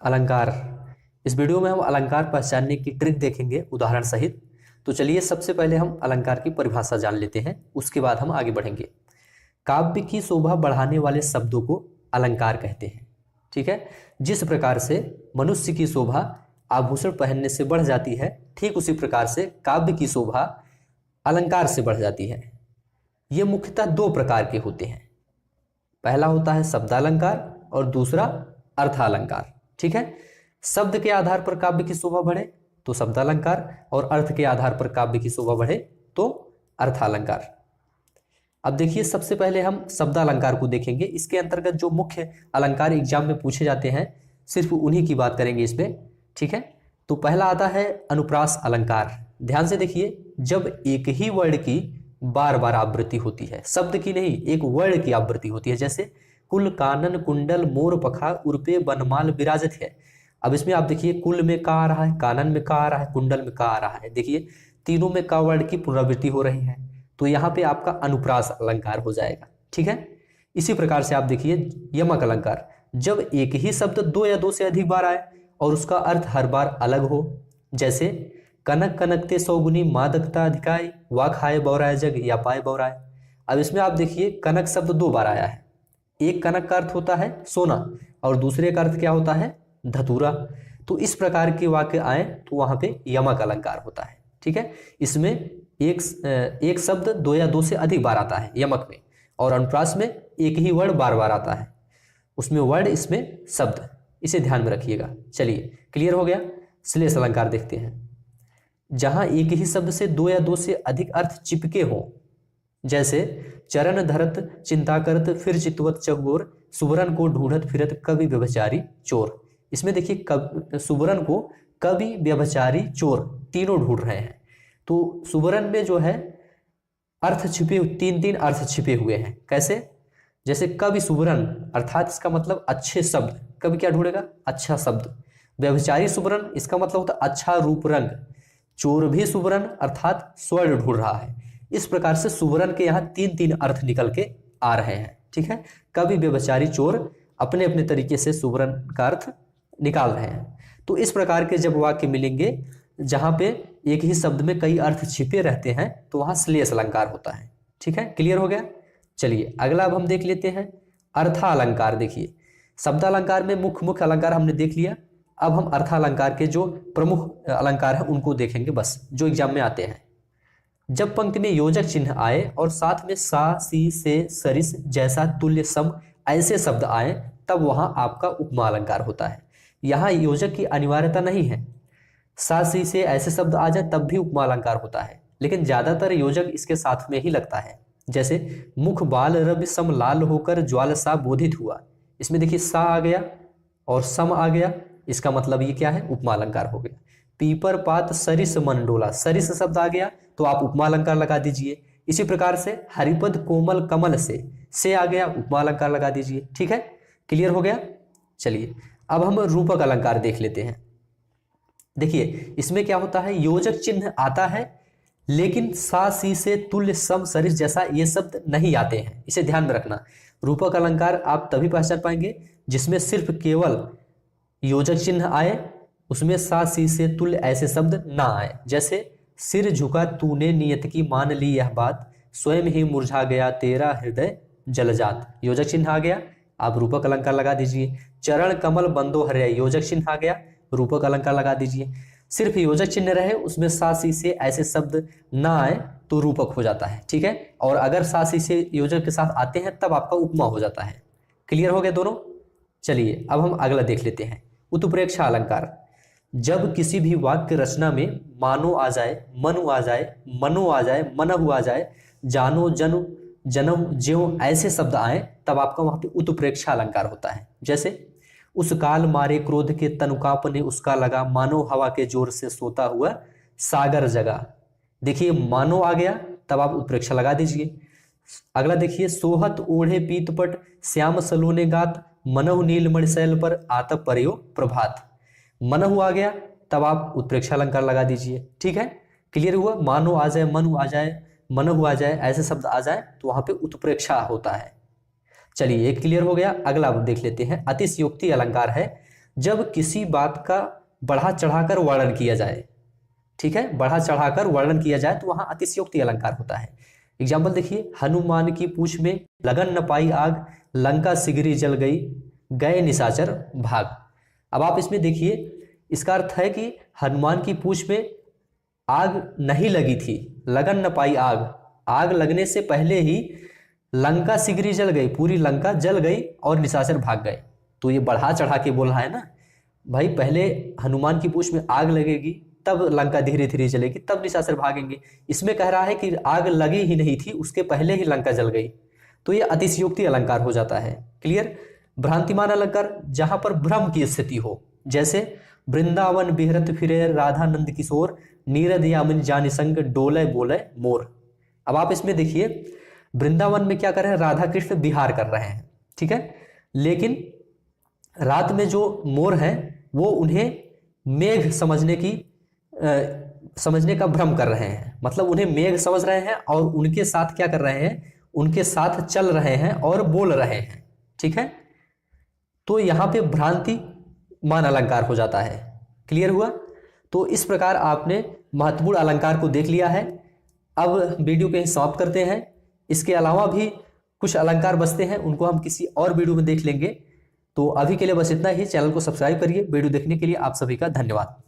अलंकार। इस वीडियो में हम अलंकार पहचानने की ट्रिक देखेंगे उदाहरण सहित। तो चलिए सबसे पहले हम अलंकार की परिभाषा जान लेते हैं, उसके बाद हम आगे बढ़ेंगे। काव्य की शोभा बढ़ाने वाले शब्दों को अलंकार कहते हैं। ठीक है, जिस प्रकार से मनुष्य की शोभा आभूषण पहनने से बढ़ जाती है, ठीक उसी प्रकार से काव्य की शोभा अलंकार से बढ़ जाती है। ये मुख्यतः दो प्रकार के होते हैं। पहला होता है शब्दालंकार और दूसरा अर्थालंकार। ठीक है, शब्द के आधार पर काव्य की शोभा बढ़े तो शब्दालंकार, और अर्थ के आधार पर काव्य की शोभा बढ़े तो अर्थालंकार। अब देखिए, सबसे पहले हम शब्दालंकार को देखेंगे। इसके अंतर्गत जो मुख्य अलंकार एग्जाम में पूछे जाते हैं, सिर्फ उन्हीं की बात करेंगे इसमें। ठीक है, तो पहला आता है अनुप्रास अलंकार। ध्यान से देखिए, जब एक ही वर्ण की बार बार आवृत्ति होती है, शब्द की नहीं, एक वर्ण की आवृत्ति होती है। जैसे कुल कानन कुंडल मोर पखा उर्पे बनमाल विराजत है। अब इसमें आप देखिए, कुल में का आ रहा है, कानन में का आ रहा है, कुंडल में का आ रहा है। देखिए तीनों में का वर्ण की पुनरावृत्ति हो रही है, तो यहाँ पे आपका अनुप्रास अलंकार हो जाएगा। ठीक है, इसी प्रकार से आप देखिए यमक अलंकार। जब एक ही शब्द दो या दो से अधिक बार आए और उसका अर्थ हर बार अलग हो, जैसे कनक कनकते सौगुनी मादकता अधिकाई वा खाए बौराय जग या पाए बौराय। अब इसमें आप देखिए कनक शब्द दो बार आया है। एक कनक का अर्थ होता है सोना और दूसरे का अर्थ क्या होता है, धतूरा। तो इस प्रकार के वाक्य आए तो वहां पे यमक अलंकार होता है। ठीक है, इसमें एक शब्द दो या दो से अधिक बार आता है यमक में, और अनुप्रास में एक ही वर्ण बार बार आता है। उसमें वर्ण, इसमें शब्द, इसे ध्यान में रखिएगा। चलिए क्लियर हो गया। श्लेष अलंकार देखते हैं। जहां एक ही शब्द से दो या दो से अधिक अर्थ चिपके हों, जैसे चरण धरत चिंता करत फिर चितवत चकोर सुवरन को ढूंढत फिरत कवि व्यभिचारी चोर। इसमें देखिए सुवरन को कवि व्यभिचारी चोर तीनों ढूंढ रहे हैं। तो सुवरन में जो है अर्थ छिपे, तीन तीन अर्थ छिपे हुए हैं। कैसे? जैसे कवि सुवरन अर्थात इसका मतलब अच्छे शब्द, कवि क्या ढूंढेगा, अच्छा शब्द। व्यभिचारी सुवरन इसका मतलब होता है अच्छा रूप रंग। चोर भी सुवरन अर्थात स्वर्ण ढूंढ रहा है। इस प्रकार से सुवरन के यहाँ तीन तीन अर्थ निकल के आ रहे हैं। ठीक है, कवि व्यभिचारी चोर अपने अपने तरीके से सुवरन का अर्थ निकाल रहे हैं। तो इस प्रकार के जब वाक्य मिलेंगे जहां पे एक ही शब्द में कई अर्थ छिपे रहते हैं, तो वहां श्लेष अलंकार होता है। ठीक है, क्लियर हो गया। चलिए अगला अब हम देख लेते हैं अर्थालंकार। देखिए शब्दालंकार में मुख्य मुख्य अलंकार हमने देख लिया। अब हम अर्थालंकार के जो प्रमुख अलंकार हैं उनको देखेंगे, बस जो एग्जाम में आते हैं। जब पंक्ति में योजक चिन्ह आए और साथ में सा सी से सरिस जैसा तुल्य सम ऐसे शब्द आए, तब वहां आपका उपमा अलंकार होता है। यहाँ योजक की अनिवार्यता नहीं है। सा सी से ऐसे शब्द आ जाए तब भी उपमा अलंकार होता है, लेकिन ज्यादातर योजक इसके साथ में ही लगता है। जैसे मुख बाल रवि सम लाल होकर ज्वाल सा बोधित हुआ। इसमें देखिए सा आ गया और सम आ गया, इसका मतलब ये क्या है, उपमा अलंकार हो गया। पीपर पात सरिस मन डोला, सरिस शब्द आ गया तो आप उपमा अलंकार लगा दीजिए। इसी प्रकार से हरिपद कोमल कमल से आ गया, उपमा अलंकार लगा दीजिए। ठीक है, क्लियर हो गया। चलिए अब हम रूपक अलंकार देख लेते हैं। देखिए इसमें क्या होता है, योजक चिन्ह आता है लेकिन सा सी से तुल्य सम सरिस जैसा ये शब्द नहीं आते हैं, इसे ध्यान में रखना। रूपक अलंकार आप तभी पहचान पाएंगे जिसमें सिर्फ केवल योजक चिन्ह आए, उसमें सा सी से तुल्य ऐसे शब्द ना आए। जैसे सिर झुका तूने नियत की मान ली यह बात स्वयं ही मुरझा गया तेरा हृदय जलजात, योजक चिन्ह आ गया, आप रूपक अलंकार लगा दीजिए। चरण कमल बंदो हरे, योजक चिन्ह आ गया, रूपक अलंकार लगा दीजिए। सिर्फ योजक चिन्ह रहे, उसमें सा सी से ऐसे शब्द ना आए तो रूपक हो जाता है। ठीक है, और अगर सा सी से योजक के साथ आते हैं तब आपका उपमा हो जाता है। क्लियर हो गया दोनों। चलिए अब हम अगला देख लेते हैं उत्प्रेक्षा अलंकार। जब किसी भी वाक्य रचना में मानो आ जाए, मनु आ जाए, मनो आ जाए, मनहु आ जाए, जानो जनु जनम ज्यों ऐसे शब्द आए, तब आपका वहां पे उत्प्रेक्षा अलंकार होता है। जैसे उस काल मारे क्रोध के तनुकाप ने उसका लगा मानो हवा के जोर से सोता हुआ सागर जगा। देखिए मानो आ गया तब आप उत्प्रेक्षा लगा दीजिए। अगला देखिए सोहत ओढ़े पीतपट श्याम सलोने गात मनहु नील मणिशैल पर आतप परयो प्रभात। मनहु आ गया तब आप उत्प्रेक्षा अलंकार लगा दीजिए। ठीक है, क्लियर हुआ। मानो आ जाए, मनु आ जाए, मनहु आ जाए, ऐसे शब्द आ जाए तो वहां पे उत्प्रेक्षा होता है। चलिए एक क्लियर हो गया। अगला देख लेते हैं अतिशयोक्ति अलंकार है। जब किसी बात का बढ़ा चढ़ाकर वर्णन किया जाए, ठीक है, बढ़ा चढ़ाकर वर्णन किया जाए तो वहां अतिशयोक्ति अलंकार होता है। एग्जाम्पल देखिए, हनुमान की पूंछ में लगन न पाई आग, लंका सिगरी जल गई, गए निशाचर भाग। अब आप इसमें देखिए, इसका अर्थ है कि हनुमान की पूंछ में आग नहीं लगी थी, लगन न पाई आग, आग लगने से पहले ही लंका सिगरी जल गई, पूरी लंका जल गई और निशाचर भाग गए। तो ये बढ़ा चढ़ा के बोल रहा है ना भाई, पहले हनुमान की पूंछ में आग लगेगी, तब लंका धीरे धीरे जलेगी, तब निशाचर भागेंगे। इसमें कह रहा है कि आग लगी ही नहीं थी, उसके पहले ही लंका जल गई, तो ये अतिशयोक्ति अलंकार हो जाता है। क्लियर। भ्रांतिमान अलंकार, जहां पर भ्रम की स्थिति हो, जैसे वृंदावन बिहरत फिरे राधा नंद किशोर, नीरद यामिन जानि संग डोले बोले मोर। अब आप इसमें देखिए, वृंदावन में क्या कर रहे हैं, राधा कृष्ण विहार कर रहे हैं, ठीक है, लेकिन रात में जो मोर हैं वो उन्हें मेघ समझने का भ्रम कर रहे हैं, मतलब उन्हें मेघ समझ रहे हैं और उनके साथ क्या कर रहे हैं, उनके साथ चल रहे हैं और बोल रहे हैं, ठीक है। तो यहाँ पे भ्रांति मान अलंकार हो जाता है। क्लियर हुआ। तो इस प्रकार आपने महत्वपूर्ण अलंकार को देख लिया है। अब वीडियो को समाप्त करते हैं। इसके अलावा भी कुछ अलंकार बचते हैं, उनको हम किसी और वीडियो में देख लेंगे। तो अभी के लिए बस इतना ही। चैनल को सब्सक्राइब करिए। वीडियो देखने के लिए आप सभी का धन्यवाद।